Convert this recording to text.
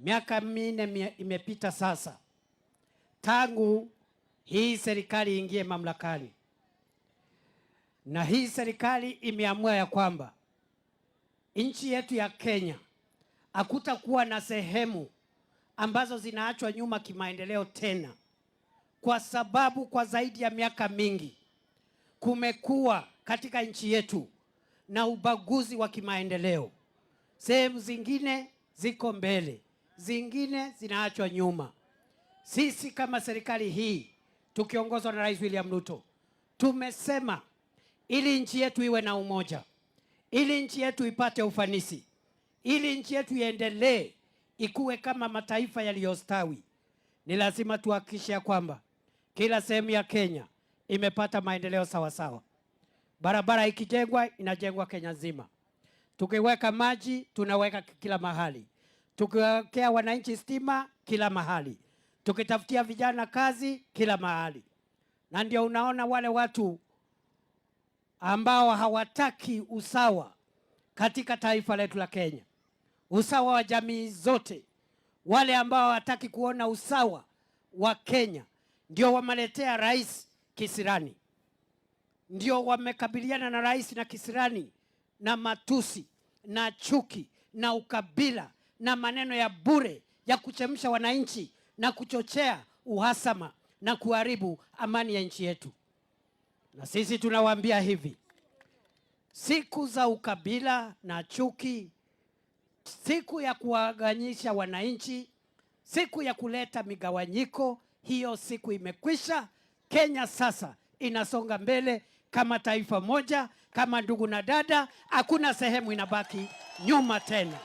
Miaka 4 imepita sasa tangu hii serikali ingie mamlakani, na hii serikali imeamua ya kwamba nchi yetu ya Kenya hakutakuwa na sehemu ambazo zinaachwa nyuma kimaendeleo tena, kwa sababu kwa zaidi ya miaka mingi kumekuwa katika nchi yetu na ubaguzi wa kimaendeleo. Sehemu zingine ziko mbele, zingine zinaachwa nyuma. Sisi kama serikali hii tukiongozwa na Rais William Ruto tumesema ili nchi yetu iwe na umoja, ili nchi yetu ipate ufanisi, ili nchi yetu iendelee ikuwe kama mataifa yaliyostawi, ni lazima tuhakikishe kwamba kila sehemu ya Kenya imepata maendeleo sawa sawa. Barabara ikijengwa inajengwa Kenya nzima. Tukiweka maji tunaweka kila mahali. Tukiwekea wananchi stima kila mahali. Tukitafutia vijana kazi kila mahali. Na ndio unaona wale watu ambao hawataki usawa katika taifa letu la Kenya, usawa wa jamii zote, wale ambao hawataki kuona usawa wa Kenya, ndio wameletea rais kisirani, ndio wamekabiliana na rais na kisirani na matusi na chuki na ukabila na maneno ya bure ya kuchemsha wananchi na kuchochea uhasama na kuharibu amani ya nchi yetu. Na sisi tunawaambia hivi, siku za ukabila na chuki, siku ya kuwaganyisha wananchi, siku ya kuleta migawanyiko, hiyo siku imekwisha. Kenya sasa inasonga mbele kama taifa moja, kama ndugu na dada. Hakuna sehemu inabaki nyuma tena.